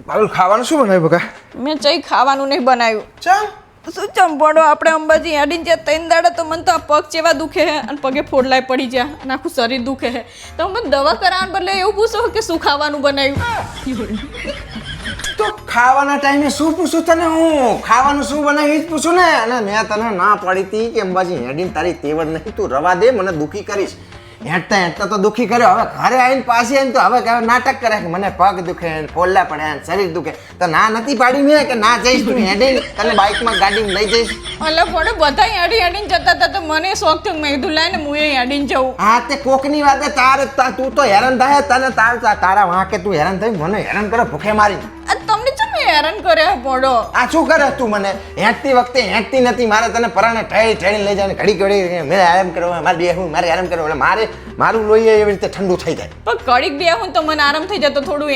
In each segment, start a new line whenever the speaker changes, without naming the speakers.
બાબુલ ખાવાનું શું બનાવ્યું બકા?
મેં ચઈ ખાવાનું નહીં બનાવ્યું.
ચા
શું ચંપડો આપણે અંબાજી હેડીને જ્યાં 3 દાડા તો મને તો આ પગ ચેવા દુખે છે અને પગે ફોડલાય પડી ગયા અને આખું શરીર દુખે છે. તો મને દવા કરાવવાને બદલે એવું પૂછો કે શું ખાવાનું બનાવ્યું.
તો ખાવાના ટાઈમે શું પૂછું તને હું? ખાવાનું શું બનાવ્યું એ જ પૂછું ને. અને મેં તને ના પાડી હતી કે અંબાજી હેડીને તારી તેવડ નહીં, તું રવા દે, મને દુખી કરીશ. હેઠતા હેઠતા તો દુખી કર્યો, હવે ઘરે આવીને પાછી આવીને તો હવે નાટક કરે કે મને પગ દુખે, ફોલ્લા પડે, શરીર દુખે. તો ના નથી પાડી મેં કે ના જઈશ તું હેડીને, તને બાઇકમાં ગાડીમાં લઈ જઈશ.
એટલે પડે બધા હેડીને જતા હતા તો મને શોખ થયો, મેં કીધું લાય ને હું હેડીને જવું.
હા તે કોકની વાત તું તો હેરાન થાય, તને તારા વાંકે તું હેરાન થઈ, મને હેરાન કરે ભૂખે મારી.
તમને ચમ હેરાન કરે પડો?
આ શું કરે તું? મને હેઠતી વખતે હેઠતી નથી, મારે તને પરાણે ઠેડી લઈ જાય, ઘડી ઘડી મેં આરામ કરવા, મારે બેહું, મારે આરામ કરવા, એટલે મારું લોહી એવી રીતે ઠંડુ થઈ જાય.
પણ ઘડીક બેહું તો મને આરામ થઈ જાય, તો થોડું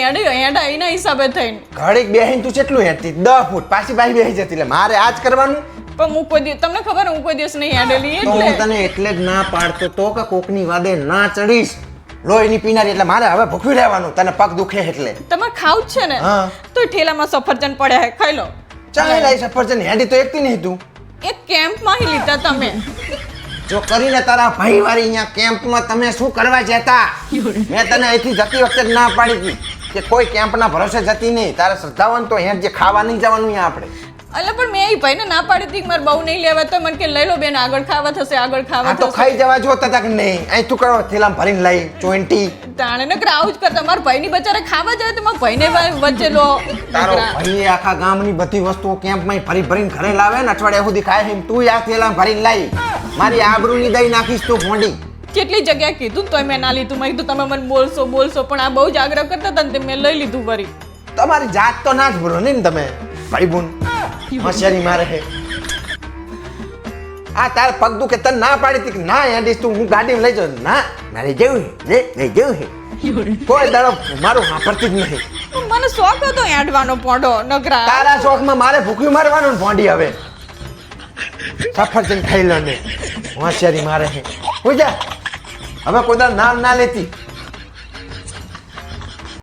હેડા એના હિસાબે થઈને.
ઘડીક બેહીને તું કેટલું હેઠતી? 10 ફૂટ પાછી બેહી જતી, એટલે મારે આ જ કરવાનું.
પણ હું કોઈ દિવસ, તમને ખબર હું કોઈ દિવસ નહીં હેડેલી
તો હું તને એટલે જ ના પાડતો તો કે કોકની વાદે ના ચડીશ. લોહીની પીનારી એટલે મારે હવે ભૂખી રહેવાનું, તને પગ દુખે એટલે.
તમારે ખાવું જ છે ને?
હા.
તો ઠેલામાં સફરજન પડ્યા હે, ખાઈ લો.
ચાલે લઈ સફરજન, હેડી તો એકતી નહીં તું.
એક કેમ્પમાં હી લીધા તમે.
જો કરીને તારા ભાઈ વાળી અહીંયા કેમ્પમાં તમે શું કરવા જતા? મેં તને અહીંથી જતી વખતે જ ના પાડી હતી કે કોઈ કેમ્પના ભરોસે જતી નહીં. તારે શ્રદ્ધાવન તો અહીંયા જે ખાવા નહીં જવાનું અહીંયા આપણે.
એટલે પણ મેં એ ભાઈને ના પાડી હતી કે મારે બહુ નહીં લેવા, તો મને કે લઈ લો બેન, આગળ ખાવા થશે, આગળ ખાવા
આ તો ખાઈ જવા જોતા હતા કે નહીં? અહીં તું કરો થેલામાં ભરીને લઈ 20.
તાણે ને આવું જ કરતા. મારા ભાઈની બચારે ખાવા જાય તો મારા ભાઈને વચ્ચે લો.
તારો ભાઈ આખા ગામની બધી વસ્તુઓ કેમ્પમાં ભરી ભરીને ઘરે લાવે ને, અઠવાડિયા સુધી ખાય છે. તું આ થેલામાં ભરીને લાવી, મારી આબરૂની દઈ નાખીશ તું ભોંડી.
કેટલી જગ્યાએ કીધું તોય મેં ના લીધું. મેં કીધું તમે મને બોલશો પણ આ બહુ જ આગ્રહ કરતા હતા ને મેં લઈ લીધું વરી.
તમારી જાત તો ના જ ભૂલો ને તમે ભાઈ બોન. હોશિયારી મારે હે આ તાર પગ દુખે, તને ના પાડી હતી કે ના હેડીશ તું, હું ગાડીમાં લઈ જાઉં. ના મારે જવું હે, લઈ જવું હે. કોઈ દાડો મારું વાપરતી જ નહીં.
મને શોખ હતો હેડવાનો પોડો નગરા.
તારા શોખમાં મારે ભૂખ્યું મારવાનું ને ભોંડી. હવે સફરજન ખાઈ લો ને, હોશિયારી મારે હે. પૂજા હવે કોઈ દાડો નામ ના લેતી.